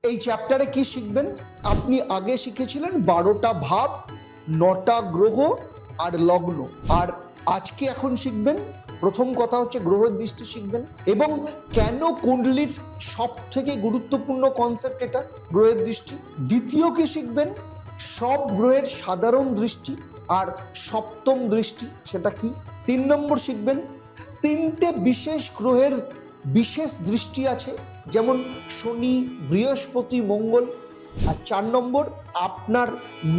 এই চ্যাপ্টারে কি শিখবেন? আপনি আগে শিখেছিলেন 12টা ভাব, 9টা গ্রহ আর লগ্ন। আর আজকে এখন শিখবেন, প্রথম কথা হচ্ছে গ্রহের দৃষ্টি শিখবেন এবং কেন কুণ্ডলীর সব থেকে গুরুত্বপূর্ণ কনসেপ্ট এটা গ্রহের দৃষ্টি। দ্বিতীয় কি শিখবেন? সব গ্রহের সাধারণ দৃষ্টি আর সপ্তম দৃষ্টি সেটা কি। 3 নম্বর শিখবেন 3টে বিশেষ গ্রহের বিশেষ দৃষ্টি আছে, যেমন শনি, বৃহস্পতি, মঙ্গল। আর 4 নম্বর আপনার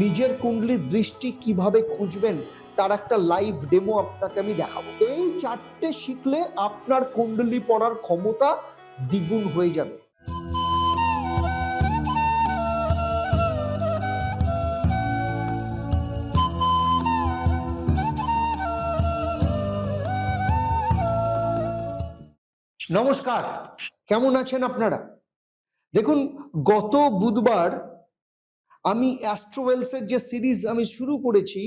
নিজের কুণ্ডলীর দৃষ্টি কিভাবে খুঁজবেন তার একটা লাইভ ডেমো আপনাকে আমি দেখাবো। এই 4টে শিখলে আপনার কুণ্ডলী পড়ার ক্ষমতা দ্বিগুণ হয়ে যাবে। নমস্কার, কেমন আছেন আপনারা? দেখুন, গত বুধবার আমি অ্যাস্ট্রোওয়েলসের যে সিরিজ আমি শুরু করেছি,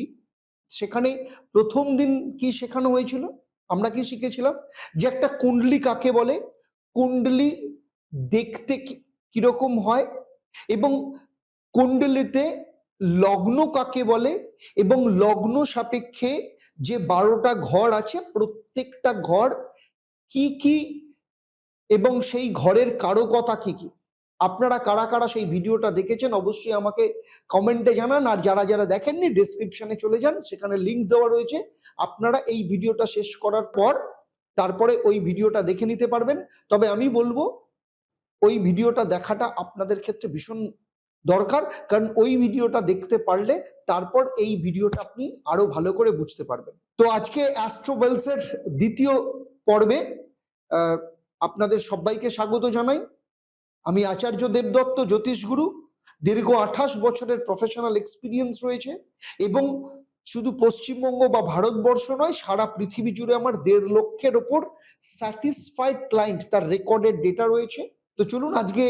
সেখানে প্রথম দিন কি শেখানো হয়েছিল? আমরা কি শিখেছিলাম যে একটা কুণ্ডলী কাকে বলে, কুণ্ডলী দেখতে কিরকম হয়, এবং কুণ্ডলীতে লগ্ন কাকে বলে, এবং লগ্ন সাপেক্ষে যে 12টা ঘর আছে প্রত্যেকটা ঘর কি কি এবং সেই ঘরের কারকতা কি কি। আপনারা কারা কারা সেই ভিডিওটা দেখেছেন অবশ্যই আমাকে কমেন্টে জানান, আর যারা যারা দেখেননি ডেসক্রিপশনে চলে যান, সেখানে লিংক দেওয়া রয়েছে। আপনারা এই ভিডিওটা শেষ করার পর তারপরে ওই ভিডিওটা দেখে নিতে পারবেন। তবে আমি বলবো ওই ভিডিওটা দেখাটা আপনাদের ক্ষেত্রে ভীষণ দরকার, কারণ ওই ভিডিওটা দেখতে পারলে তারপর এই ভিডিওটা আপনি আরো ভালো করে বুঝতে পারবেন। তো আজকে অ্যাস্ট্রোওয়েলসের দ্বিতীয় পর্বে আপনাদের সবাইকে স্বাগত জানাই। আমি আচার্য দেবদত্ত, জ্যোতিষগুরু। দীর্ঘ 28 বছরের প্রফেশনাল এক্সপিরিয়েন্স রয়েছে এবং শুধু পশ্চিমবঙ্গ বা ভারতবর্ষ নয়, সারা পৃথিবী জুড়ে আমার 1.5 লক্ষের ওপর স্যাটিসফাইড ক্লায়েন্ট, তার রেকর্ডেড ডেটা রয়েছে। তো চলুন আজকে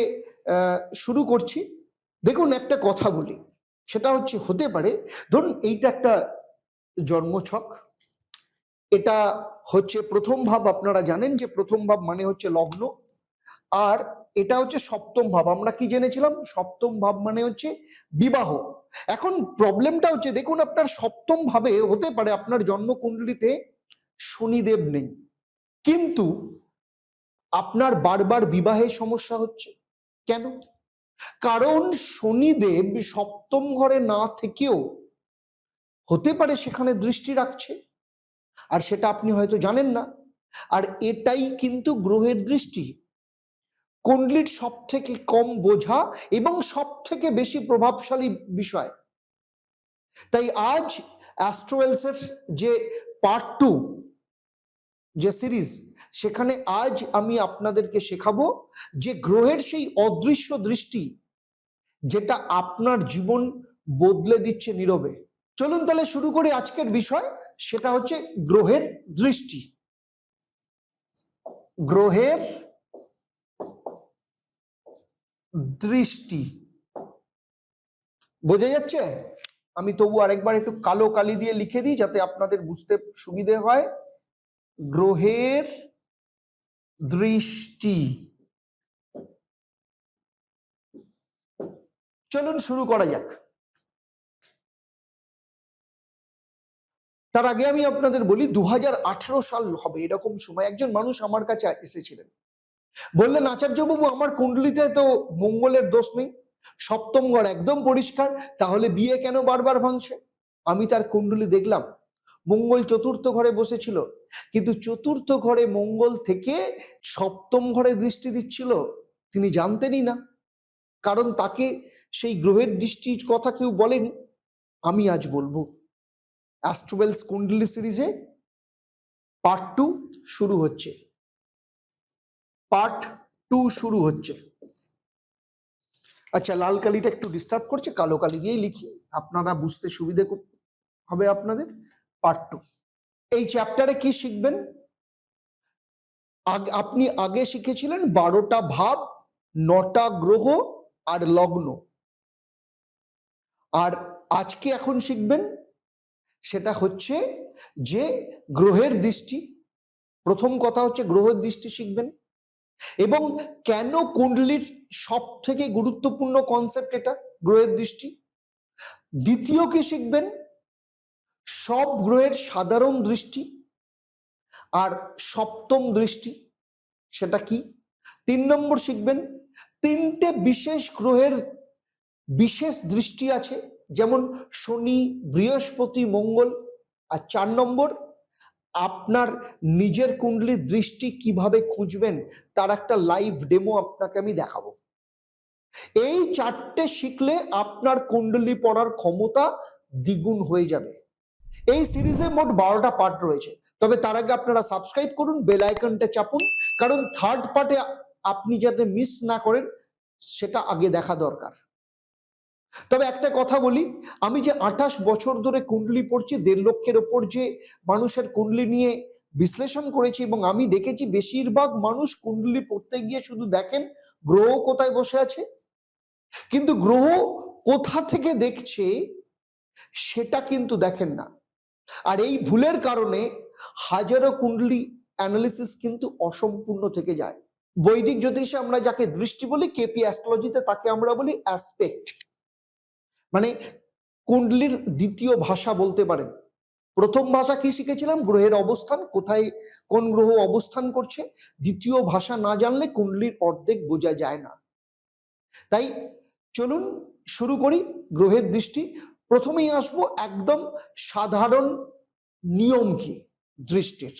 শুরু করছি। দেখুন, একটা কথা বলি, সেটা হচ্ছে হতে পারে, ধরুন এইটা একটা জন্মছক, এটা হচ্ছে প্রথম ভাব। আপনারা জানেন যে প্রথম ভাব মানে হচ্ছে লগ্ন, আর এটা হচ্ছে সপ্তম ভাব। আমরা কি জেনেছিলাম? সপ্তম ভাব মানে হচ্ছে বিবাহ। এখন প্রবলেমটা হচ্ছে, দেখুন আপনার সপ্তম ভাবে হতে পারে আপনার জন্মকুণ্ডলীতে শনিদেব নেই, কিন্তু আপনার বারবার বিবাহে সমস্যা হচ্ছে। কেন? কারণ শনিদেব সপ্তম ঘরে না থেকেও হতে পারে সেখানে দৃষ্টি রাখছে, আর সেটা আপনি হয়তো জানেন না। আর এটাই কিন্তু গ্রহের দৃষ্টি, কুণ্ডলীর সব থেকে কম বোঝা এবং সব থেকে বেশি প্রভাবশালী বিষয়। তাই আজ অ্যাস্ট্রোওয়েলসের যে পার্ট 2 যে সিরিজ, সেখানে আজ আমি আপনাদেরকে শেখাবো যে গ্রহের সেই অদৃশ্য দৃষ্টি যেটা আপনার জীবন বদলে দিচ্ছে নীরবে। চলুন তাহলে শুরু করি আজকের বিষয়, সেটা হচ্ছে গ্রহের দৃষ্টি। গ্রহের দৃষ্টি বোঝা যাচ্ছে? আমি তবু আরেকবার একটু কালো কালি দিয়ে লিখে দিই যাতে আপনাদের বুঝতে সুবিধে হয়। গ্রহের দৃষ্টি। চলুন শুরু করা যাক। তার আগে আমি আপনাদের বলি, 2018 সাল হবে এরকম সময় একজন মানুষ আমার কাছে এসেছিলেন, বললেন আচার্যবাবু আমার কুণ্ডলিতে তো মঙ্গলের দোষ নেই, সপ্তম ঘর একদম পরিষ্কার, তাহলে বিয়ে কেন বারবার ভাঙছে? আমি তার কুণ্ডলী দেখলাম, মঙ্গল চতুর্থ ঘরে বসেছিল, কিন্তু চতুর্থ ঘরে মঙ্গল থেকে সপ্তম ঘরে দৃষ্টি দিচ্ছিল তিনি জানতেনই না, কারণ তাকে সেই গ্রহের দৃষ্টির কথা কেউ বলেনি। আমি আজ বলবো অ্যাস্ট্রোওয়েলস কুণ্ডলী সিরিজে পার্ট 2 শুরু হচ্ছে। পার্ট 2 শুরু হচ্ছে। আচ্ছা, লাল কালিটা একটু ডিস্টার্ব করছে, কালো কালি দিয়েই লিখি, আপনারা বুঝতে সুবিধে হবে আপনাদের। পার্ট 2। এই চ্যাপ্টারে কি শিখবেন? আপনি আগে শিখেছিলেন 12টা ভাব, 9টা গ্রহ আর লগ্ন। আর আজকে এখন শিখবেন সেটা হচ্ছে যে গ্রহের দৃষ্টি। প্রথম কথা হচ্ছে গ্রহের দৃষ্টি শিখবেন এবং কেন কুণ্ডলীর সব থেকে গুরুত্বপূর্ণ কনসেপ্ট এটা, গ্রহের দৃষ্টি। দ্বিতীয় কি শিখবেন? সব গ্রহের সাধারণ দৃষ্টি আর সপ্তম দৃষ্টি, সেটা কি। 3 নম্বর শিখবেন তিনটে বিশেষ গ্রহের বিশেষ দৃষ্টি আছে, যেমন শনি, বৃহস্পতি, মঙ্গল। আর 4 নম্বর আপনার নিজের কুণ্ডলীর দৃষ্টি কিভাবে খুঁজবেন তার একটা লাইভ ডেমো আপনাকে আমি দেখাবো। এই 4টে শিখলে আপনার কুণ্ডলী পড়ার ক্ষমতা দ্বিগুণ হয়ে যাবে। এই সিরিজে মোট 12টা পার্ট রয়েছে, তবে তার আগে আপনারা সাবস্ক্রাইব করুন, বেল আইকনটা চাপুন, কারণ থার্ড পার্টে আপনি যাতে মিস না করেন সেটা আগে দেখা দরকার। তবে একটা কথা বলি, আমি যে 28 বছর ধরে কুণ্ডলী পড়ছি, 1.5 লক্ষের ওপর যে মানুষের কুণ্ডলী নিয়ে বিশ্লেষণ করেছি, এবং আমি দেখেছি বেশিরভাগ মানুষ কুণ্ডলী পড়তে গিয়ে শুধু দেখেন গ্রহ কোথায় বসে আছে, কিন্তু গ্রহ কোথা থেকে দেখছে সেটা কিন্তু দেখেন না। আর এই ভুলের কারণে হাজারো কুণ্ডলী অ্যানালিসিস কিন্তু অসম্পূর্ণ থেকে যায়। বৈদিক জ্যোতিষে আমরা যাকে দৃষ্টি বলি, কেপি অ্যাস্ট্রোলজিতে তাকে আমরা বলি অ্যাসপেক্ট, মানে কুণ্ডলীর দ্বিতীয় ভাষা বলতে পারেন। প্রথম ভাষা কি শিখেছিলাম? গ্রহের অবস্থান, কোথায় কোন গ্রহ অবস্থান করছে। দ্বিতীয় ভাষা না জানলে কুণ্ডলীর অর্ধেক বোঝা যায় না। তাই চলুন শুরু করি গ্রহের দৃষ্টি। প্রথমেই আসবো একদম সাধারণ নিয়ম কি দৃষ্টির।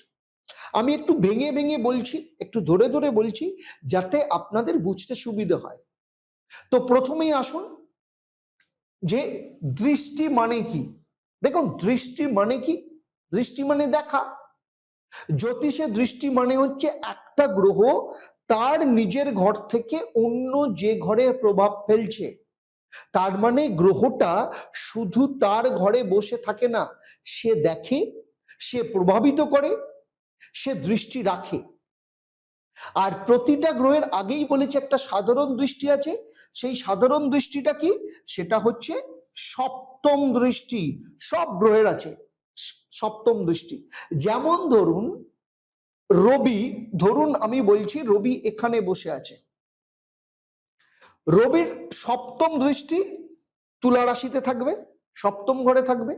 আমি একটু ভেঙে ভেঙে বলছি, একটু ধরে ধরে বলছি, যাতে আপনাদের বুঝতে সুবিধা হয়। তো প্রথমেই আসুন যে দৃষ্টি মানে কি। দেখুন, দৃষ্টি মানে কি? দৃষ্টি মানে দেখা। জ্যোতিষে দৃষ্টি মানে হচ্ছে একটা গ্রহ তার নিজের ঘর থেকে অন্য যে ঘরে প্রভাব ফেলছে। তার মানে গ্রহটা শুধু তার ঘরে বসে থাকে না, সে দেখে, সে প্রভাবিত করে, সে দৃষ্টি রাখে। আর প্রতিটা গ্রহের আগেই বলেছে একটা সাধারণ দৃষ্টি আছে। সেই সাধারণ দৃষ্টিটা কি? সেটা হচ্ছে সপ্তম দৃষ্টি। সব গ্রহের আছে সপ্তম দৃষ্টি। যেমন ধরুন রবি, ধরুন আমি বলছি রবি এখানে বসে আছে, রবির সপ্তম দৃষ্টি তুলা রাশিতে থাকবে, সপ্তম ঘরে থাকবে,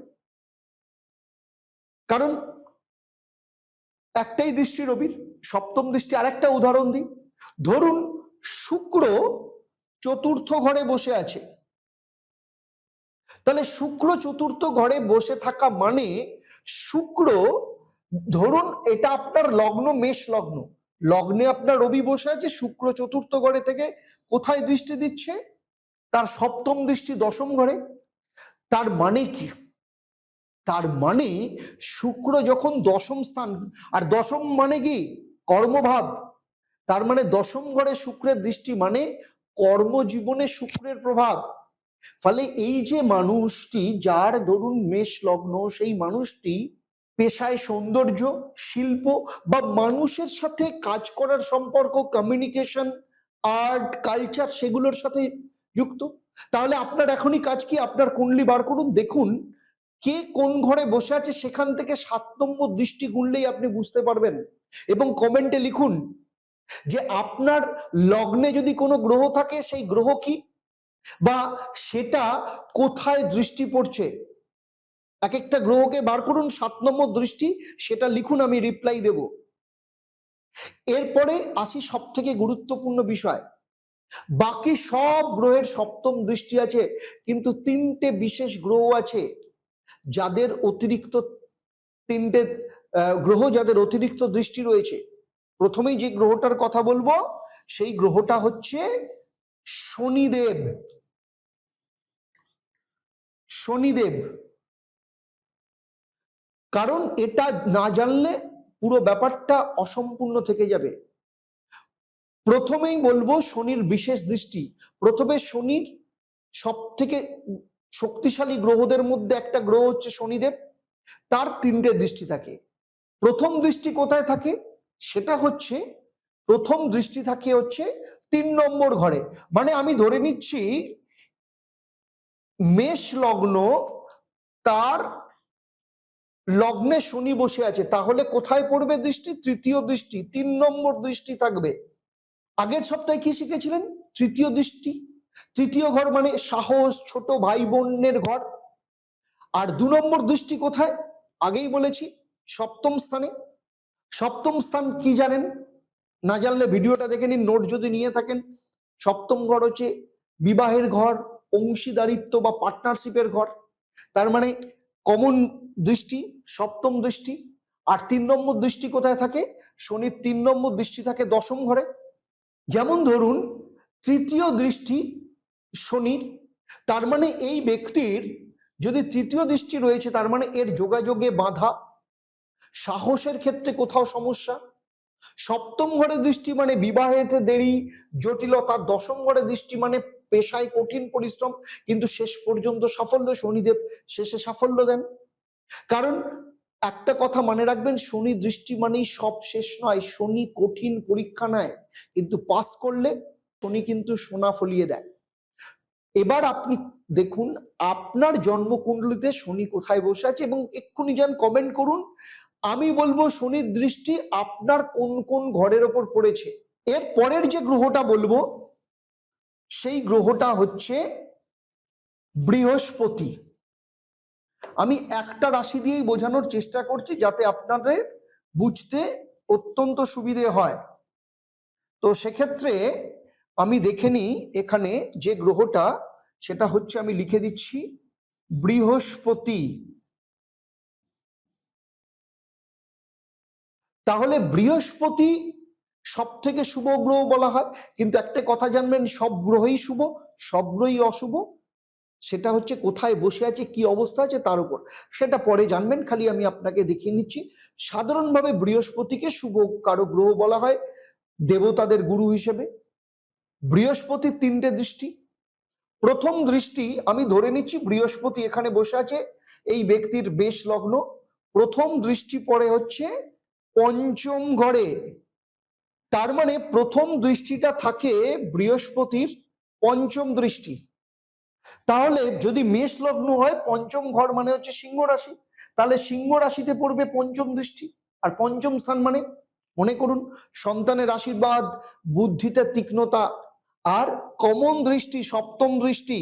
কারণ একটাই দৃষ্টি রবির, সপ্তম দৃষ্টি। আরেকটা উদাহরণ দিই, ধরুন শুক্র চতুর্থ ঘরে বসে আছে, তাহলে শুক্র চতুর্থ ঘরে বসে থাকা মানে শুক্র, ধরুন এটা আপনার লগ্ন মেষ লগ্ন, লগ্নে আপনার রবি বসে আছে, শুক্র চতুর্থ ঘরে থেকে কোথায় দৃষ্টি দিচ্ছে? তার সপ্তম দৃষ্টি দশম ঘরে। তার মানে কি? তার মানে শুক্র যখন দশম স্থান, আর দশম মানে কি? কর্মভাব। তার মানে দশম ঘরে শুক্রের দৃষ্টি মানে কর্মজীবনে শুক্রের প্রভাব। ফলে এই যে মানুষটি, যার ধরুন মেষ লগ্ন, সেই মানুষটি পেশায় সৌন্দর্য, শিল্প বা মানুষের সাথে কাজ করার সম্পর্ক, কমিউনিকেশন, আর্ট, কালচার, সেগুলোর সাথে যুক্ত। তাহলে আপনার এখনই কাজ কি? আপনার কুণ্ডলী বার করুন, দেখুন কে কোন ঘরে বসে আছে, সেখান থেকে 7 নম্বর দৃষ্টি গুনলেই আপনি বুঝতে পারবেন। এবং কমেন্টে লিখুন যে আপনার লগ্নে যদি কোনো গ্রহ থাকে সেই গ্রহ কি, বা সেটা কোথায় দৃষ্টি পড়ছে। এক একটা গ্রহকে বার করুন 7 নম্বর দৃষ্টি, সেটা লিখুন, আমি রিপ্লাই দেব। এরপরে আসি সব থেকে গুরুত্বপূর্ণ বিষয়। বাকি সব গ্রহের সপ্তম দৃষ্টি আছে, কিন্তু 3টে বিশেষ গ্রহ আছে যাদের অতিরিক্ত, 3টে গ্রহ যাদের অতিরিক্ত দৃষ্টি রয়েছে। প্রথমেই যে গ্রহটার কথা বলবো সেই গ্রহটা হচ্ছে শনিদেব। শনিদেব, কারণ এটা না জানলে পুরো ব্যাপারটা অসম্পূর্ণ থেকে যাবে। প্রথমেই বলবো শনির বিশেষ দৃষ্টি। প্রথমে শনির সব থেকে শক্তিশালী গ্রহদের মধ্যে একটা গ্রহ হচ্ছে শনিদেব, তার 3টে দৃষ্টি থাকে। প্রথম দৃষ্টি কোথায় থাকে? সেটা হচ্ছে, প্রথম দৃষ্টি থাকে হচ্ছে 3 নম্বর ঘরে। মানে আমি ধরে নিচ্ছি মেষ লগ্ন, তার লগ্নে শনি বসে আছে, তাহলে কোথায় পড়বে দৃষ্টি? তৃতীয় দৃষ্টি, 3 নম্বর দৃষ্টি থাকবে। আগের সপ্তাহে কি শিখেছিলেন? তৃতীয় দৃষ্টি। তৃতীয় ঘর মানে সাহস, ছোট ভাই বোনের ঘর। আর 2 নম্বর দৃষ্টি কোথায়? আগেই বলেছি সপ্তম স্থানে। সপ্তম স্থান কি জানেন? না জানলে ভিডিওটা দেখে নিন, নোট যদি নিয়ে থাকেন। সপ্তম ঘর হচ্ছে বিবাহের ঘর, অংশীদারিত্ব বা পার্টনারশিপের ঘর। তার মানে কমন দৃষ্টি, সপ্তম দৃষ্টি। আর 3 নম্বর দৃষ্টি কোথায় থাকে? শনির 3 নম্বর দৃষ্টি থাকে দশম ঘরে। যেমন ধরুন তৃতীয় দৃষ্টি শনির, তার মানে এই ব্যক্তির যদি তৃতীয় দৃষ্টি রয়েছে তার মানে এর যোগাযোগে বাধা, সাহসের ক্ষেত্রে কোথাও সমস্যা। সপ্তম ঘরে দৃষ্টি মানে বিবাহেতে দেরি, জটিলতা। দশম ঘরে দৃষ্টি মানে পেশায় কঠিন পরিশ্রম, কিন্তু শেষ পর্যন্ত সাফল্য। শনিদেব শেষে সাফল্য দেন। কারণ একটা কথা মনে রাখবেন, শনি দৃষ্টি মানেই সব শেষ নয়। শনি কঠিন পরীক্ষা নেয়, কিন্তু পাস করলে শনি কিন্তু সোনা ফলিয়ে দেয়। এবার আপনি দেখুন আপনার জন্মকুণ্ডলিতে শনি কোথায় বসে আছে এবং এক্ষুনি যান কমেন্ট করুন। আমি বলবো শনির দৃষ্টি আপনার কোন কোন ঘরের ওপর পড়েছে। এর পরের যে গ্রহটা বলবো সেই গ্রহটা হচ্ছে বৃহস্পতি। আমি একটা রাশি দিয়েই বোঝানোর চেষ্টা করছি যাতে আপনাদের বুঝতে অত্যন্ত সুবিধে হয়। তো সেক্ষেত্রে আমি দেখে নিই এখানে যে গ্রহটা, সেটা হচ্ছে, আমি লিখে দিচ্ছি, বৃহস্পতি। তাহলে বৃহস্পতি সব থেকে শুভ গ্রহ বলা হয়, কিন্তু একটা কথা জানবেন, সব গ্রহই শুভ, সব গ্রহই অশুভ। সেটা হচ্ছে কোথায় বসে আছে, কি অবস্থা আছে তার উপর, সেটা পরে জানবেন। খালি আমি আপনাকে দেখিয়ে নিচ্ছি। সাধারণভাবে বৃহস্পতিকে শুভ কারো গ্রহ বলা হয়, দেবতাদের গুরু হিসেবে। বৃহস্পতির 3টে দৃষ্টি। প্রথম দৃষ্টি আমি ধরে নিচ্ছি বৃহস্পতি এখানে বসে আছে, এই ব্যক্তির বেশ লগ্ন। প্রথম দৃষ্টি পড়ে হচ্ছে পঞ্চম ঘরে। তার মানে প্রথম দৃষ্টিটা থাকে বৃহস্পতির পঞ্চম দৃষ্টি। তাহলে যদি মেষ লগ্ন হয়, পঞ্চম ঘর মানে হচ্ছে সিংহ রাশি, তাহলে সিংহ রাশিতে পড়বে পঞ্চম দৃষ্টি। আর পঞ্চম স্থান মানে মনে করুন সন্তানের আশীর্বাদ, বুদ্ধিতে তীক্ষ্ণতা, আর কমন দৃষ্টি সপ্তম দৃষ্টি।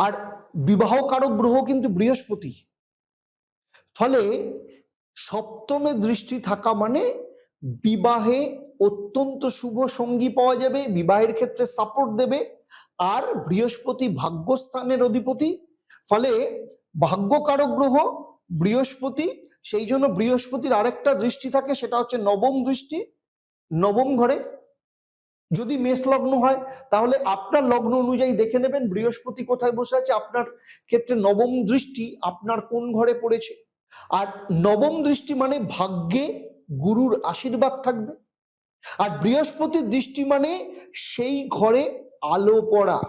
আর বিবাহ কারক গ্রহ কিন্তু বৃহস্পতি। ফলে সপ্তমে দৃষ্টি থাকা মানে বিবাহে অত্যন্ত শুভ সঙ্গী পাওয়া যাবে, বিবাহের ক্ষেত্রে সাপোর্ট দেবে। আর বৃহস্পতি ভাগ্যস্থানের অধিপতি, ফলে ভাগ্যকারক গ্রহ বৃহস্পতি। সেই জন্য বৃহস্পতির আরেকটা দৃষ্টি থাকে, সেটা হচ্ছে নবম দৃষ্টি, নবম ঘরে। যদি মেষ লগ্ন হয় তাহলে আপনার লগ্ন অনুযায়ী দেখে নেবেন বৃহস্পতি কোথায় বসে আছে, আপনার ক্ষেত্রে নবম দৃষ্টি আপনার কোন ঘরে পড়েছে। আর নবম দৃষ্টি মানে ভাগ্যে গুরুর আশীর্বাদ থাকবে। আর বৃহস্পতির দৃষ্টি মানে সেই ঘরে আলো পড়া।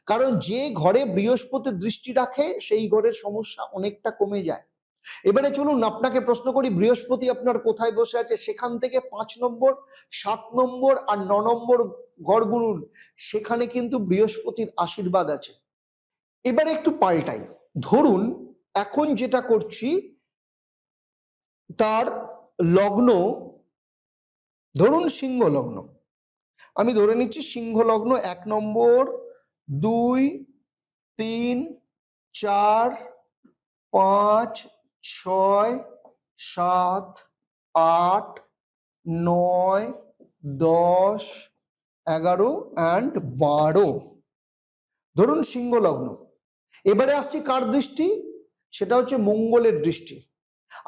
কারণ যে ঘরে বৃহস্পতির দৃষ্টি রাখে সেই ঘরের সমস্যা অনেকটা কমে যায়। এবারে চলুন আপনাকে প্রশ্ন করি, বৃহস্পতি আপনার কোথায় বসে আছে, সেখান থেকে 5 নম্বর, 7 নম্বর আর 9 নম্বর ঘর গুনুন, সেখানে কিন্তু বৃহস্পতির আশীর্বাদ আছে। এবারে একটু পাল্টাই, ধরুন এখন যেটা করছি তার লগ্ন, ধরুন সিংহ লগ্ন। আমি ধরে নিচ্ছি সিংহ লগ্ন 1 নম্বর, 2, 3, 4, 5, 6, 7, 8, 9, 10, 11 and 12। ধরুন সিংহ লগ্ন। এবারে আসছি কার দৃষ্টি, সেটা হচ্ছে মঙ্গলের দৃষ্টি।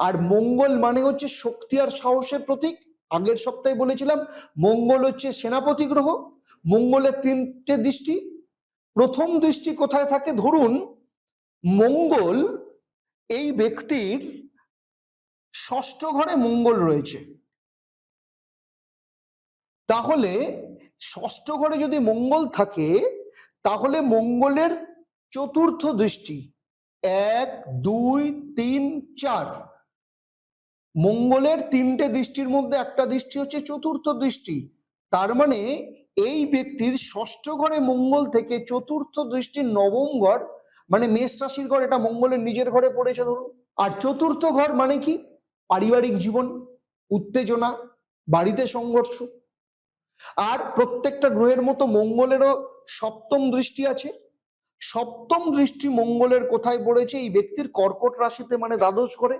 আর মঙ্গল মানে হচ্ছে শক্তি আর সাহসের প্রতীক। আগের সপ্তাহে বলেছিলাম মঙ্গল হচ্ছে সেনাপতি গ্রহ। মঙ্গলের 3টে দৃষ্টি। প্রথম দৃষ্টি কোথায় থাকে, ধরুন মঙ্গল, এই ব্যক্তির 6ষ্ঠ ঘরে মঙ্গল রয়েছে। তাহলে 6ষ্ঠ ঘরে যদি মঙ্গল থাকে তাহলে মঙ্গলের 4র্থ দৃষ্টি, 1, 2, 3, 4, মঙ্গলের 3টে দৃষ্টির মধ্যে একটা দৃষ্টি হচ্ছে 4র্থ দৃষ্টি। তার মানে এই ব্যক্তির 6ষ্ঠ ঘরে মঙ্গল থেকে 4র্থ দৃষ্টি নবম ঘর মানে মেষ রাশির ঘর, এটা মঙ্গলের নিজের ঘরে পড়েছে ধরুন। আর 4র্থ ঘর মানে কি, পারিবারিক জীবন, উত্তেজনা, বাড়িতে সংঘর্ষ। আর প্রত্যেকটা গ্রহের মতো মঙ্গলেরও সপ্তম দৃষ্টি আছে। সপ্তম দৃষ্টি মঙ্গলের কোথায় পড়েছে? এই ব্যক্তির কর্কট রাশিতে, মানে দ্বাদশ ঘরে।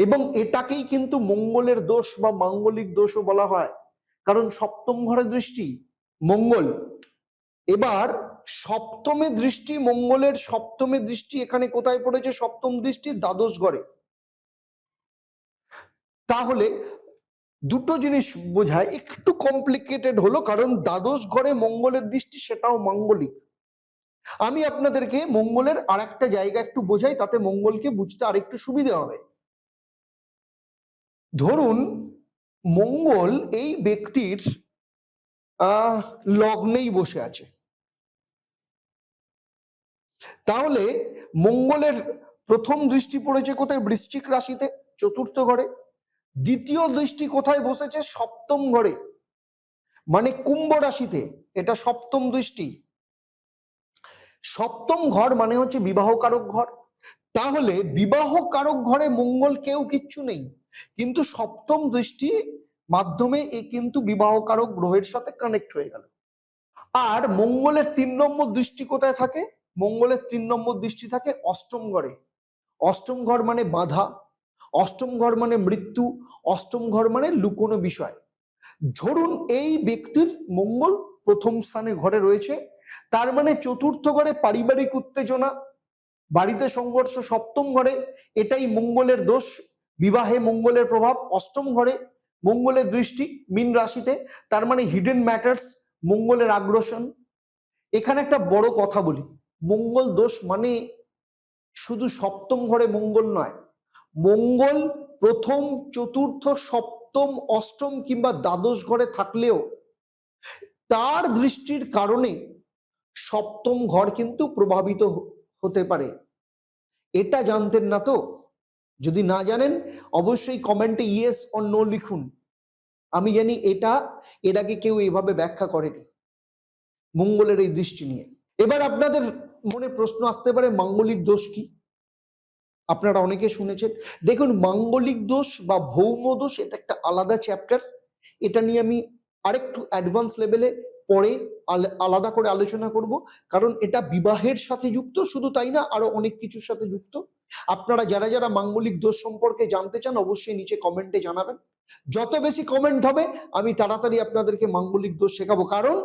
এবং এটাকেই কিন্তু মঙ্গলের দোষ বা মাঙ্গলিক দোষও বলা হয়, কারণ সপ্তম ঘরে দৃষ্টি মঙ্গল। এবার সপ্তমে দৃষ্টি, মঙ্গলের সপ্তমে দৃষ্টি এখানে কোথায় পড়েছে? সপ্তম দৃষ্টি দ্বাদশ ঘরে। তাহলে দুটো জিনিস বোঝায়, একটু কমপ্লিকেটেড হলো, কারণ দ্বাদশ ঘরে মঙ্গলের দৃষ্টি, সেটাও মাঙ্গলিক। আমি আপনাদেরকে মঙ্গলের আর একটা জায়গা একটু বোঝাই, তাতে মঙ্গলকে বুঝতে আরেকটু সুবিধা হবে। ধরুন মঙ্গল এই ব্যক্তির লগ্নেই বসে আছে, তাহলে মঙ্গলের প্রথম দৃষ্টি পড়েছে কোথায়? বৃশ্চিক রাশিতে, চতুর্থ ঘরে। দ্বিতীয় দৃষ্টি কোথায় বসেছে? সপ্তম ঘরে, মানে কুম্ভ রাশিতে। এটা সপ্তম দৃষ্টি। সপ্তম ঘর মানে হচ্ছে বিবাহ কারক ঘর। তাহলে বিবাহ কারক ঘরে মঙ্গল কেউ কিচ্ছু নেই, কিন্তু সপ্তম দৃষ্টি মাধ্যমে এ কিন্তু বিবাহ কারক গ্রহের সাথে কানেক্ট হয়ে গেল। আর মঙ্গলের 3 নম্বর দৃষ্টি কোথায় থাকে? মঙ্গলের 3 নম্বর দৃষ্টি থাকে অষ্টম ঘরে। অষ্টম ঘর মানে বাধা, অষ্টম ঘর মানে মৃত্যু, অষ্টম ঘর মানে লুকোনো বিষয়। ধরুন এই ব্যক্তির মঙ্গল প্রথম স্থানে ঘরে রয়েছে, তার মানে চতুর্থ ঘরে পারিবারিক উত্তেজনা, বাড়িতে সংঘর্ষ। সপ্তম ঘরে এটাই মঙ্গলের দোষ, বিবাহে মঙ্গলের প্রভাব। অষ্টম ঘরে মঙ্গলের দৃষ্টি মীন রাশিতে, তার মানে হিডেন ম্যাটার্স, মঙ্গলের আগ্রাসন। এখানে একটা বড় কথা বলি, মঙ্গল দোষ মানে শুধু সপ্তম ঘরে মঙ্গল নয়, মঙ্গল প্রথম, চতুর্থ, সপ্তম, অষ্টম কিংবা দ্বাদশ ঘরে থাকলেও তার দৃষ্টির কারণে সপ্তম ঘর কিন্তু প্রভাবিত হতে পারে। এটা জানতেন না তো? যদি না জানেন অবশ্যই কমেন্টে ইয়েস অর নো লিখুন। আমি জানি এটা এর আগে কেউ এভাবে ব্যাখ্যা করেনি মঙ্গলের এই দৃষ্টি নিয়ে। এবার আপনাদের মনে প্রশ্ন আসতে পারে, মাঙ্গলিক দোষ কি? আপনারা অনেকে শুনেছেন। দেখুন, মাঙ্গলিক দোষ বা ভৌম দোষ এটা একটা আলাদা চ্যাপ্টার, এটা নিয়ে আমি আরেকটু অ্যাডভান্স লেভেলে পরে আলাদা করে আলোচনা করব, কারণ এটা বিবাহের সাথে যুক্ত, শুধু তাই না আরো অনেক কিছুর সাথে যুক্ত। আপনারা যারা যারা মাঙ্গলিক দোষ সম্পর্কে জানতে চান অবশ্যই নিচে কমেন্টে জানাবেন। যত বেশি কমেন্ট হবে আমি তাড়াতাড়ি আপনাদেরকে মাঙ্গলিক দোষ শেখাবো, কারণ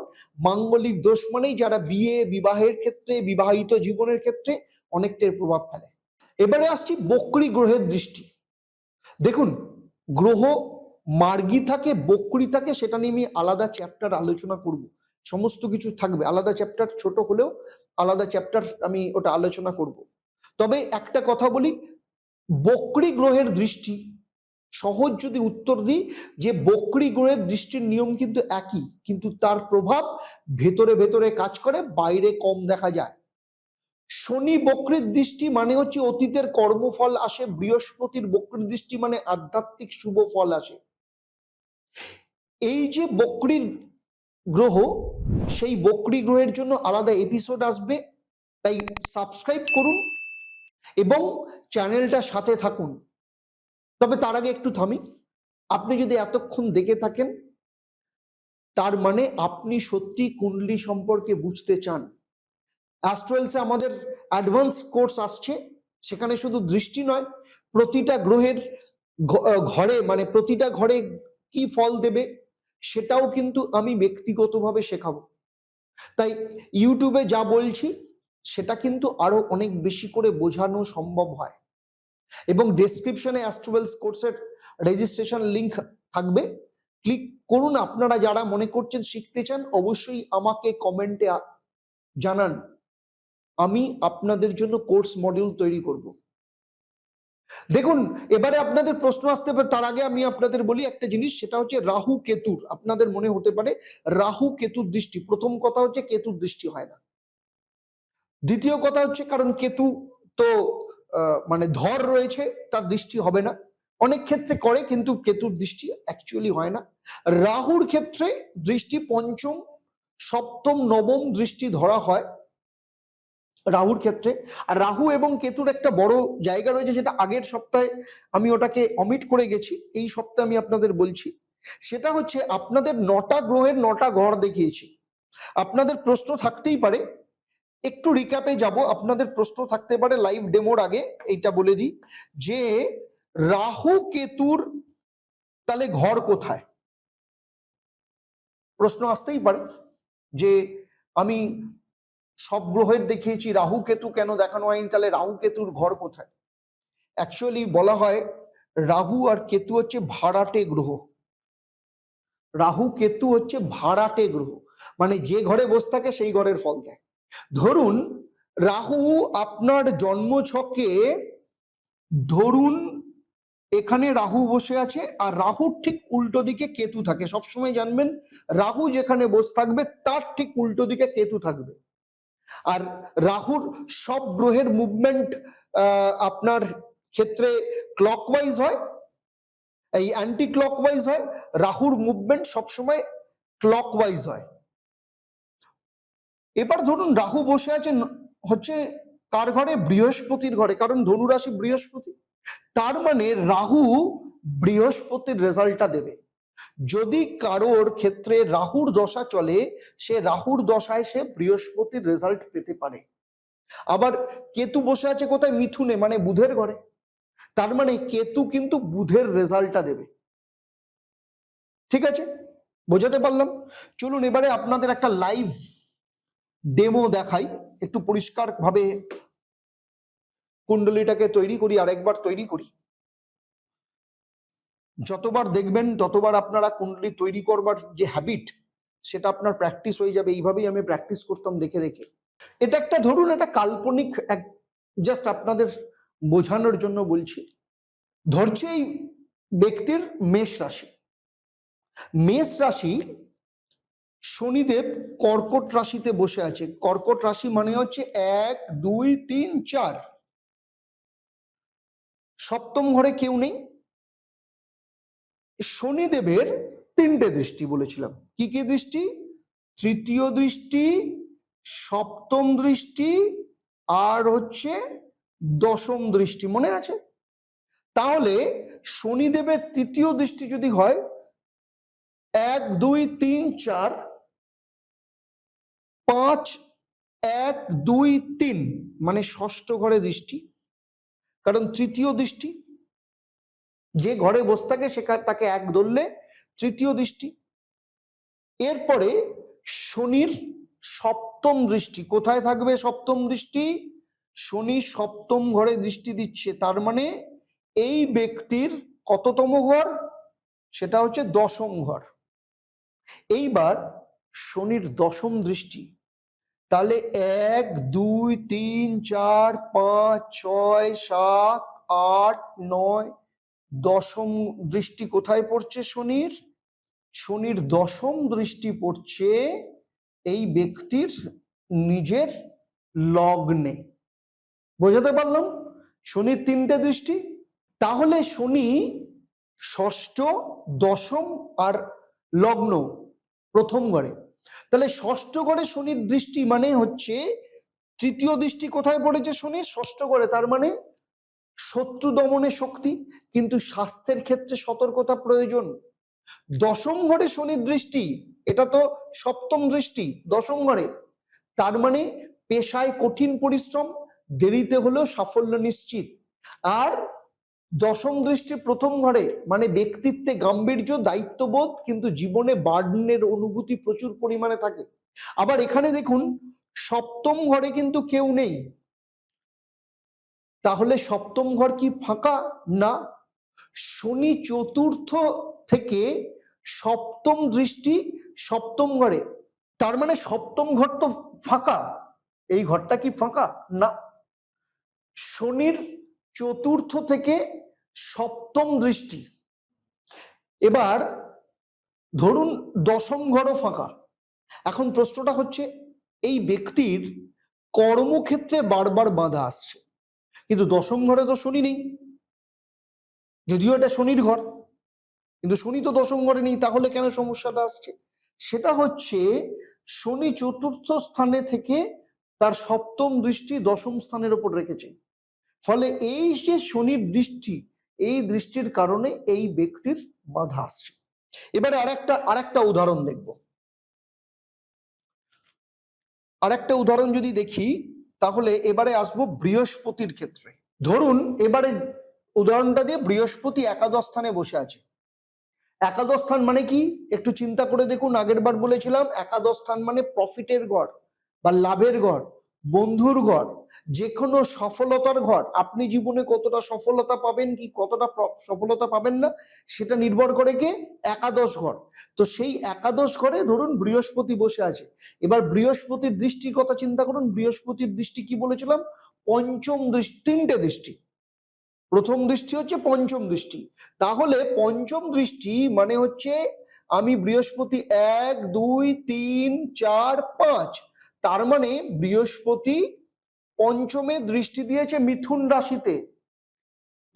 মাঙ্গলিক দোষ মানেই যারা বিয়ে, বিবাহের ক্ষেত্রে, বিবাহিত জীবনের ক্ষেত্রে অনেকটাই প্রভাব ফেলে। এবারে আসছি বক্রী গ্রহের দৃষ্টি। দেখুন, গ্রহ মার্গী থাকে, বক্রী থাকে, সেটা নিয়ে আমি আলাদা চ্যাপ্টার আলোচনা করব। সমস্ত কিছু থাকবে আলাদা চ্যাপ্টার, ছোট হলেও আলাদা চ্যাপ্টার আমি ওটা আলোচনা করব। তবে একটা কথা বলি, বক্রী গ্রহের দৃষ্টি সহজ যদি উত্তর দিই, যে বক্রী গ্রহের দৃষ্টির নিয়ম কিন্তু একই, কিন্তু তার প্রভাব ভেতরে ভেতরে কাজ করে, বাইরে কম দেখা যায়। শনি বক্রীর দৃষ্টি মানে হচ্ছে অতীতের কর্মফল আসে, বৃহস্পতির বক্রীর দৃষ্টি মানে আধ্যাত্মিক শুভ ফল আসে। এই যে বক্রীর গ্রহ, সেই বক্রী গ্রহের জন্য আলাদা এপিসোড আসবে, তাই সাবস্ক্রাইব করুন এবং চ্যানেলটা সাথে থাকুন। তবে তার আগে একটু থামি, আপনি যদি এতক্ষণ দেখে থাকেন তার মানে আপনি সত্যি কুণ্ডলী সম্পর্কে বুঝতে চান। অ্যাস্ট্রোয়েলসে আমাদের অ্যাডভান্স কোর্স আসছে, সেখানে শুধু দৃষ্টি নয়, প্রতিটা গ্রহের ঘরে, মানে প্রতিটা ঘরে কি ফল দেবে সেটাও কিন্তু আমি ব্যক্তিগতভাবে শেখাবো। তাই ইউটিউবে যা বলছি সেটা কিন্তু আরো অনেক বেশি করে বোঝানো সম্ভব হয়। এবং ডেসক্রিপশনে অ্যাস্ট্রোয়েলস কোর্সের রেজিস্ট্রেশন লিংক থাকবে, ক্লিক করুন। আপনারা যারা মনে করছেন শিখতে চান অবশ্যই আমাকে কমেন্টে জানান, আমি আপনাদের জন্য কোর্স মডিউল তৈরি করব। দেখুন, এবারে আপনাদের প্রশ্ন আসতে পারে, তার আগে আমি আপনাদের বলি একটা জিনিস, সেটা হচ্ছে রাহু কেতুর। আপনাদের মনে হতে পারে রাহু কেতুর দৃষ্টি, প্রথম কথা হচ্ছে কেতুর দৃষ্টি হয় না। দ্বিতীয় কথা হচ্ছে কারণ কেতু তো মানে ধর রয়েছে, তার দৃষ্টি হবে না। অনেক ক্ষেত্রে করে কিন্তু কেতুর দৃষ্টি অ্যাকচুয়ালি হয় না। রাহুর ক্ষেত্রে দৃষ্টি পঞ্চম, সপ্তম, নবম দৃষ্টি ধরা হয় রাহুর ক্ষেত্রে। আর রাহু এবং কেতুর একটা বড় জায়গা রয়েছে, যেটা আগের সপ্তাহে আমি ওটাকে অমিট করে গেছি, এই সপ্তাহে আমি আপনাদের বলছি। সেটা হচ্ছে আপনাদের 9টা গ্রহের 9টা ঘর দেখিয়েছি। আপনাদের প্রশ্ন থাকতেই পারে, একটু রিক্যাপে যাব, আপনাদের প্রশ্ন থাকতে পারে লাইভ ডেমোর আগে এইটা বলে দিই যে রাহু কেতুর তাহলে ঘর কোথায়, প্রশ্ন আসতেই পারে যে আমি সব গ্রহের দেখিয়েছি, রাহু কেতু কেন দেখানো হয়নি, তাহলে রাহু কেতুর ঘর কোথায়? অ্যাকচুয়ালি বলা হয় রাহু আর কেতু হচ্ছে ভাড়াটে গ্রহ। রাহু কেতু হচ্ছে ভাড়াটে গ্রহ, মানে যে ঘরে বসে থাকে সেই ঘরের ফল দেয়। ধরুন রাহু আপনার জন্মছকে, ধরুন এখানে রাহু বসে আছে আর রাহুর ঠিক উল্টো দিকে কেতু থাকে। সবসময় জানবেন রাহু যেখানে বসে থাকবে তার ঠিক উল্টো দিকে কেতু থাকবে। আর রাহুর সব গ্রহের মুভমেন্ট আপনার ক্ষেত্রে ক্লকওয়াইজ হয়, এই অ্যান্টি ক্লকওয়াইজ হয়, রাহুর মুভমেন্ট সবসময় ক্লকওয়াইজ হয়। এবার ধরুন রাহু বসে আছে হচ্ছে কার ঘরে? বৃহস্পতির ঘরে, কারণ ধনুরাশি বৃহস্পতি। তার মানে রাহু বৃহস্পতির রেজাল্টটা দেবে। যদি কারোর ক্ষেত্রে রাহুর দশা চলে, সে রাহুর দশায় সে বৃহস্পতির রেজাল্ট পেতে পারে। আবার কেতু বসে আছে কোথায়? মিথুনে, মানে বুধের ঘরে। তার মানে কেতু কিন্তু বুধের রেজাল্টটা দেবে। ঠিক আছে, বোঝাতে পারলাম? চলুন এবারে আপনাদের একটা লাইভ ডেমো দেখাই, একটু পরিষ্কার ভাবে কুণ্ডলিটাকে তৈরি করি, আরেকবার তৈরি করি। যতবার দেখবেন ততবার আপনারা কুণ্ডলী তৈরি করবার যে হ্যাবিট, সেটা আপনার প্র্যাকটিস হয়ে যাবে। এইভাবেই আমি প্র্যাকটিস করতাম দেখে দেখে। এটা একটা ধরুন একটা কাল্পনিক, জাস্ট আপনাদের বোঝানোর জন্য বলছি। ধরছে এই ব্যক্তির মেষ রাশি। মেষ রাশি, শনিদেব কর্কট রাশিতে বসে আছে। কর্কট রাশি মানে হচ্ছে 1 2 3 4, সপ্তম ঘরে কেউ নেই। শনিদেবের 3টে দৃষ্টি বলেছিলাম। কি কি দৃষ্টি? তৃতীয় দৃষ্টি, সপ্তম দৃষ্টি, আর হচ্ছে দশম দৃষ্টি, মনে আছে? তাহলে শনিদেবের তৃতীয় দৃষ্টি যদি হয় 1 2 3 4 5 1 2 3, মানে ষষ্ঠ ঘরে দৃষ্টি, কারণ তৃতীয় দৃষ্টি যে ঘরে বসে থাকে সেখানে তাকে 1 ধরলে তৃতীয় দৃষ্টি। এরপরে শনির সপ্তম দৃষ্টি, কোথায় থাকবে সপ্তম দৃষ্টি? শনি সপ্তম ঘরে দৃষ্টি দিচ্ছে, তার মানে এই ব্যক্তির কততম ঘর? সেটা হচ্ছে দশম ঘর। এইবার শনির দশম দৃষ্টি, তাহলে 1 2 3 4 5 6 7 8 9, দশম দৃষ্টি কোথায় পড়ছে শনির? শনির দশম দৃষ্টি পড়ছে এই ব্যক্তির নিজের লগ্নে। বোঝাতে পারলাম? শনির 3টে দৃষ্টি। তাহলে শনি ষষ্ঠ, দশম আর লগ্ন প্রথম ঘরে। তাহলে ষষ্ঠ ঘরে শনির দৃষ্টি মানে হচ্ছে তৃতীয় দৃষ্টি কোথায় পড়েছে? শনির ষষ্ঠ ঘরে, তার মানে শত্রু দমনে শক্তি, কিন্তু স্বাস্থ্যের ক্ষেত্রে সতর্কতা প্রয়োজন। দশম ঘরে শনির দৃষ্টি, এটা তো সপ্তম দৃষ্টি দশম ঘরে, তার মানে পেশায় কঠিন পরিশ্রম, দেরিতে হলেও সাফল্য নিশ্চিত। আর দশম দৃষ্টি প্রথম ঘরে মানে ব্যক্তিত্বে গাম্ভীর্য, দায়িত্ববোধ, কিন্তু জীবনে বার্ডেনের অনুভূতি প্রচুর পরিমাণে থাকে। আবার এখানে দেখুন সপ্তম ঘরে কিন্তু কেউ নেই, তাহলে সপ্তম ঘর কি ফাঁকা? না, শনি চতুর্থ থেকে সপ্তম দৃষ্টি সপ্তম ঘরে, তার মানে সপ্তম ঘর তো ফাঁকা। এই ঘরটা কি ফাঁকা? না, শনির চতুর্থ থেকে সপ্তম দৃষ্টি। এবার ধরুন দশম ঘরও ফাঁকা। এখন প্রশ্নটা হচ্ছে এই ব্যক্তির কর্মক্ষেত্রে বারবার বাধা আসছে, কিন্তু দশম ঘরে তো শনি নেই, যদিও এটা শনির ঘর, কিন্তু শনি তো দশম ঘরে নেই, তাহলে কেন সমস্যাটা আসছে? সেটা হচ্ছে শনি চতুর্থ স্থানে থেকে তার সপ্তম দৃষ্টি দশম স্থানের উপর রেখেছে। ফলে এই যে শনির দৃষ্টি, এই দৃষ্টির কারণে এই ব্যক্তির বাধা আসছে। এবারে আরেকটা উদাহরণ দেখব। আরেকটা উদাহরণ যদি দেখি তাহলে এবারে আসবো বৃহস্পতির ক্ষেত্রে। ধরুন এবারে উদাহরণটা দিয়ে, বৃহস্পতি একাদশ স্থানে বসে আছে। একাদশ স্থান মানে কি একটু চিন্তা করে দেখুন। আগের বার বলেছিলাম একাদশ স্থান মানে প্রফিটের ঘর বা লাভের ঘর, বন্ধুর ঘর, যে কোনো সফলতার ঘর। আপনি জীবনে কতটা সফলতা পাবেন কি কতটা সফলতা পাবেন না সেটা নির্ভর করে কে? একাদশ ঘর। তো সেই একাদশ ঘরে ধরুন বৃহস্পতি বসে আছে। এবার বৃহস্পতির দৃষ্টির কথা চিন্তা করুন। বৃহস্পতির দৃষ্টি কি বলেছিলাম? পঞ্চম দৃষ্টি, তিনটে দৃষ্টি। প্রথম দৃষ্টি হচ্ছে পঞ্চম দৃষ্টি। তাহলে পঞ্চম দৃষ্টি মানে হচ্ছে আমি বৃহস্পতি 1 2 3 4 5, তার মানে বৃহস্পতি পঞ্চমে দৃষ্টি দিয়েছে মিথুন রাশিতে।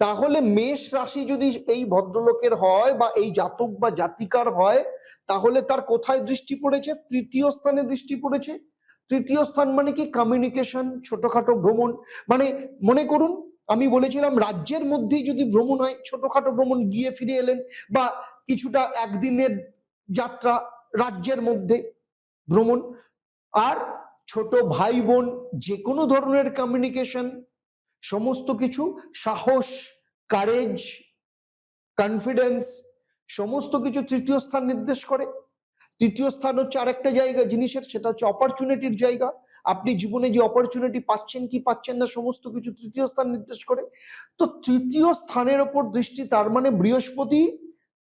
তাহলে মেষ রাশি যদি এই ভদ্রলোকের হয় বা এই জাতক বা জাতিকার হয়, তাহলে তার কোথায় দৃষ্টি পড়েছে? তৃতীয় স্থানে দৃষ্টি পড়েছে। তৃতীয় স্থান মানে কি? কমিউনিকেশন, ছোটখাটো ভ্রমণ। মানে মনে করুন আমি বলেছিলাম রাজ্যের মধ্যেই যদি ভ্রমণ হয়, ছোটখাটো ভ্রমণ, গিয়ে ফিরে এলেন, বা কিছুটা একদিনের যাত্রা রাজ্যের মধ্যে ভ্রমণ। আর ছোট ভাই বোন, যে কোনো ধরনের কমিউনিকেশন, সমস্ত কিছু, সাহস, কারেজ, কনফিডেন্স, সমস্ত কিছু তৃতীয় স্থান নির্দেশ করে। তৃতীয় স্থান হচ্ছে আরেকটা জায়গা জিনিসের, সেটা হচ্ছে অপরচুনিটির জায়গা। আপনি জীবনে যে অপরচুনিটি পাচ্ছেন কি পাচ্ছেন না, সমস্ত কিছু তৃতীয় স্থান নির্দেশ করে। তো তৃতীয় স্থানের ওপর দৃষ্টি, তার মানে বৃহস্পতি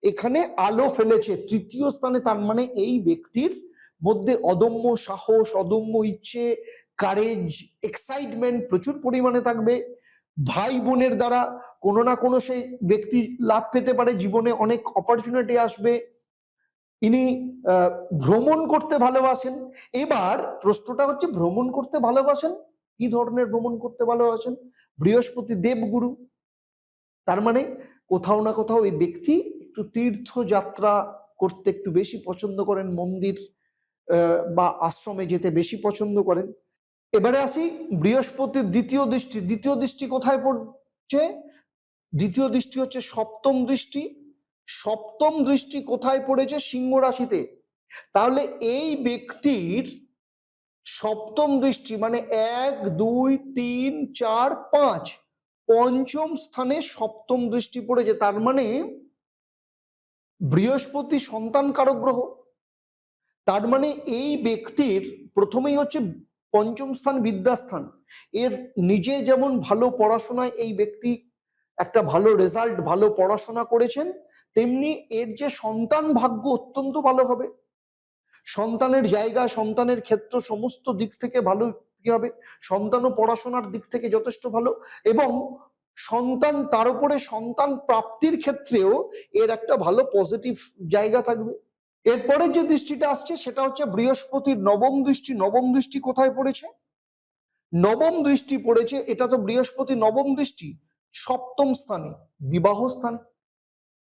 এখানে আলো ফেলেছে তৃতীয় স্থানে। তার মানে এই ব্যক্তির মধ্যে অদম্য সাহস, অদম্য ইচ্ছে, কারেজ, এক্সাইটমেন্ট প্রচুর পরিমাণে থাকবে। ভাই বোনের দ্বারা কোনো না কোনো সেই ব্যক্তি লাভ পেতে পারে, জীবনে অনেক অপরচুনিটি আসবে। ইনি ভ্রমণ করতে ভালোবাসেন। এবার প্রশ্নটা হচ্ছে, ভ্রমণ করতে ভালোবাসেন, কি ধরনের ভ্রমণ করতে ভালোবাসেন? বৃহস্পতি দেবগুরু, তার মানে কোথাও না কোথাও এই ব্যক্তি একটু তীর্থযাত্রা করতে একটু বেশি পছন্দ করেন, মন্দির বা আশ্রমে যেতে বেশি পছন্দ করেন। এবারে আসি বৃহস্পতির দ্বিতীয় দৃষ্টি। দ্বিতীয় দৃষ্টি কোথায় পড়ছে? দ্বিতীয় দৃষ্টি হচ্ছে সপ্তম দৃষ্টি। সপ্তম দৃষ্টি কোথায় পড়েছে? সিংহ রাশিতে। তাহলে এই ব্যক্তির সপ্তম দৃষ্টি মানে 1 2 3 4 5, পঞ্চম স্থানে সপ্তম দৃষ্টি পড়েছে। তার মানে বৃহস্পতি সন্তান কারক গ্রহ। তার মানে এই ব্যক্তির প্রথমেই হচ্ছে পঞ্চম স্থান বিদ্যাস্থান। এর নিজে যেমন ভালো পড়াশোনায় এই ব্যক্তি একটা ভালো রেজাল্ট, ভালো পড়াশোনা করেছেন, তেমনি এর যে সন্তান ভাগ্য অত্যন্ত ভালো হবে। সন্তানের জায়গা, সন্তানের ক্ষেত্র, সমস্ত দিক থেকে ভালো কি হবে। সন্তানও পড়াশোনার দিক থেকে যথেষ্ট ভালো, এবং সন্তান, তার উপরে সন্তান প্রাপ্তির ক্ষেত্রেও এর একটা ভালো পজিটিভ জায়গা থাকবে। এরপরে যে দৃষ্টিটা আসছে সেটা হচ্ছে বৃহস্পতির নবম দৃষ্টি। নবম দৃষ্টি কোথায় পড়েছে? নবম দৃষ্টি পড়েছে, এটা তো বৃহস্পতি নবম দৃষ্টি সপ্তম স্থানে, বিবাহ স্থান,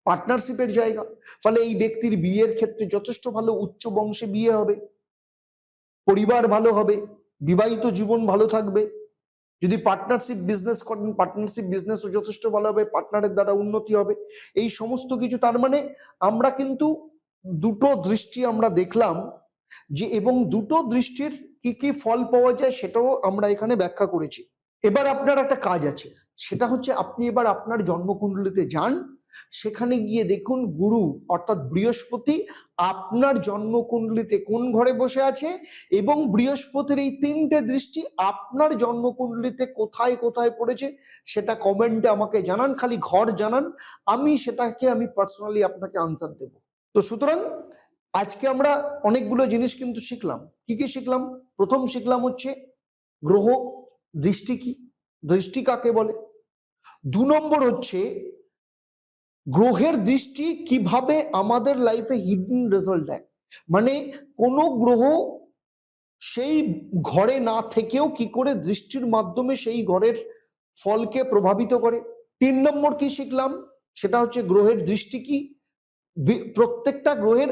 পার্টনারশিপের জায়গা। ফলে এই ব্যক্তির বিয়ের ক্ষেত্রে যথেষ্ট ভালো, উচ্চ বংশে বিয়ে হবে, পরিবার ভালো হবে, বিবাহিত জীবন ভালো থাকবে। যদি পার্টনারশিপ বিজনেস করেন, পার্টনারশিপ বিজনেসও যথেষ্ট ভালো হবে, পার্টনারের দ্বারা উন্নতি হবে, এই সমস্ত কিছু। তার মানে আমরা কিন্তু দুটো দৃষ্টি আমরা দেখলাম যে, এবং দুটো দৃষ্টির কি কি ফল পাওয়া যায় সেটাও আমরা এখানে ব্যাখ্যা করেছি। এবার আপনার একটা কাজ আছে, সেটা হচ্ছে আপনি এবার আপনার জন্মকুণ্ডলিতে যান, সেখানে গিয়ে দেখুন গুরু অর্থাৎ বৃহস্পতি আপনার জন্মকুণ্ডলিতে কোন ঘরে বসে আছে, এবং বৃহস্পতির এই তিনটে দৃষ্টি আপনার জন্মকুণ্ডলিতে কোথায় কোথায় পড়েছে সেটা কমেন্টে আমাকে জানান। খালি ঘর জানান, আমি সেটাকে পার্সোনালি আপনাকে আনসার দেব। তো সুতরাং আজকে আমরা অনেকগুলো জিনিস কিন্তু শিখলাম। কি কি শিখলাম? প্রথম শিখলাম হচ্ছে গ্রহ দৃষ্টি কি, দৃষ্টি কাকে বলে। 2 নম্বর হচ্ছে গ্রহের দৃষ্টি কিভাবে আমাদের লাইফে হিডেন রেজাল্ট দেয়, মানে কোন গ্রহ সেই ঘরে না থেকেও কি করে দৃষ্টির মাধ্যমে সেই ঘরের ফলকে প্রভাবিত করে। 3 নম্বর কি শিখলাম, সেটা হচ্ছে গ্রহের দৃষ্টি কি। প্রত্যেকটা গ্রহের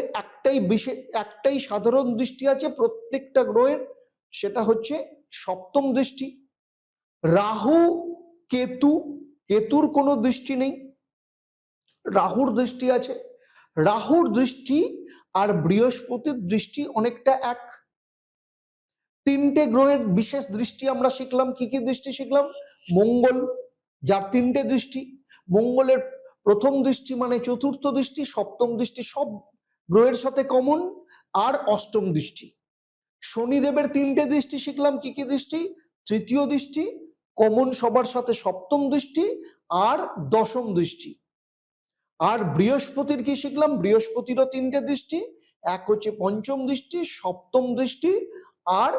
একটাই সাধারণ দৃষ্টি আছে প্রত্যেকটা গ্রহের, সেটা হচ্ছে সপ্তম দৃষ্টি। রাহু কেতুর কোনো দৃষ্টি নেই, রাহুর দৃষ্টি আছে। রাহুর দৃষ্টি আর বৃহস্পতির দৃষ্টি অনেকটা এক। তিনটে গ্রহের বিশেষ দৃষ্টি আমরা শিখলাম। কি কি দৃষ্টি শিখলাম? মঙ্গল, যার তিনটে দৃষ্টি। মঙ্গলের প্রথম দৃষ্টি মানে চতুর্থ দৃষ্টি, সপ্তম দৃষ্টি সব গ্রহের সাথে কমন, আর অষ্টম দৃষ্টি। শনিদেবের তিনটে দৃষ্টি শিখলাম। কি কি দৃষ্টি? তৃতীয় দৃষ্টি, কমন সবার সাথে সপ্তম দৃষ্টি, আর দশম দৃষ্টি। আর বৃহস্পতির কি শিখলাম? বৃহস্পতিরও তিনটে দৃষ্টি, এক হচ্ছে পঞ্চম দৃষ্টি, সপ্তম দৃষ্টি আর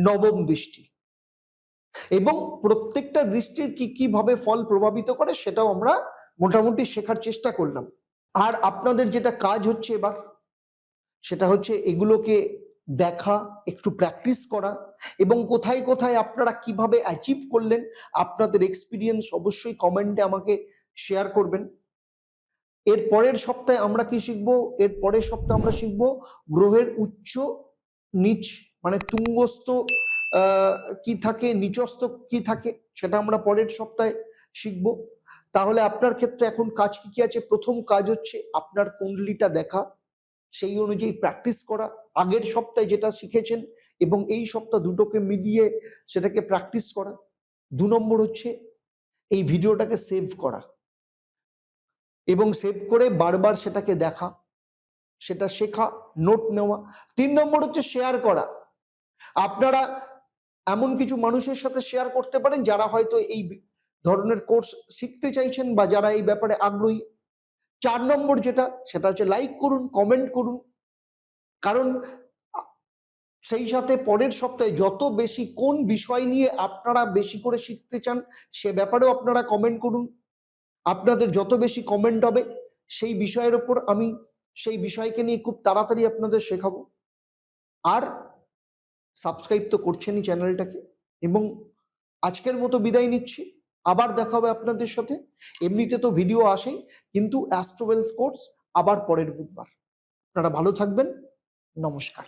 নবম দৃষ্টি। এবং প্রত্যেকটা দৃষ্টির কি কি ভাবে ফল প্রভাবিত করে সেটাও আমরা মোটামুটি শেখার চেষ্টা করলাম। আর আপনাদের যেটা কাজ হচ্ছে এবার, সেটা হচ্ছে এগুলোকে দেখা, একটু প্র্যাকটিস করা, এবং কোথায় কোথায় আপনারা কিভাবে অ্যাচিভ করলেন আপনাদের এক্সপিরিয়েন্স অবশ্যই কমেন্টে আমাকে শেয়ার করবেন। এর পরের সপ্তাহে আমরা কি শিখবো? এর পরের সপ্তাহে আমরা শিখবো গ্রহের উচ্চ নিচ, মানে তুঙ্গস্থ কি থাকে, নিচস্থ কি থাকে, সেটা আমরা পরের সপ্তাহে শিখবো। তাহলে আপনার ক্ষেত্রে এখন কাজ কি কি আছে? প্রথম কাজ হচ্ছে আপনার কুণ্ডলিটা দেখা, সেই অনুযায়ী প্র্যাকটিস করা, আগের সপ্তাহে যেটা শিখেছেন এবং এই সপ্তাহ দুটোকে মিলিয়ে সেটাকে প্র্যাকটিস করা। 2 নম্বর হচ্ছে এই ভিডিওটাকে সেভ করা এবং সেভ করে বারবার সেটাকে দেখা, সেটা শেখা, নোট নেওয়া। 3 নম্বর হচ্ছে শেয়ার করা। আপনারা এমন কিছু মানুষের সাথে শেয়ার করতে পারেন যারা হয়তো এই ধরনের কোর্স শিখতে চাইছেন বা যারা এই ব্যাপারে আগ্রহী। 4 নম্বর যেটা, সেটা হচ্ছে লাইক করুন, কমেন্ট করুন। কারণ সেই সাথে পরের সপ্তাহে যত বেশি কোন বিষয় নিয়ে আপনারা বেশি করে শিখতে চান সে ব্যাপারেও আপনারা কমেন্ট করুন। আপনাদের যত বেশি কমেন্ট হবে সেই বিষয়ের উপর আমি সেই বিষয়কে নিয়ে খুব তাড়াতাড়ি আপনাদের শেখাবো। আর সাবস্ক্রাইব তো করছেনই চ্যানেলটাকে। এবং আজকের মতো বিদায় নিচ্ছি, আবার দেখা হবে আপনাদের সাথে। এমনিতে তো ভিডিও আসেই, কিন্তু অ্যাস্ট্রোওয়েলস কোর্স আবার পরের বুধবার। আপনারা ভালো থাকবেন, নমস্কার।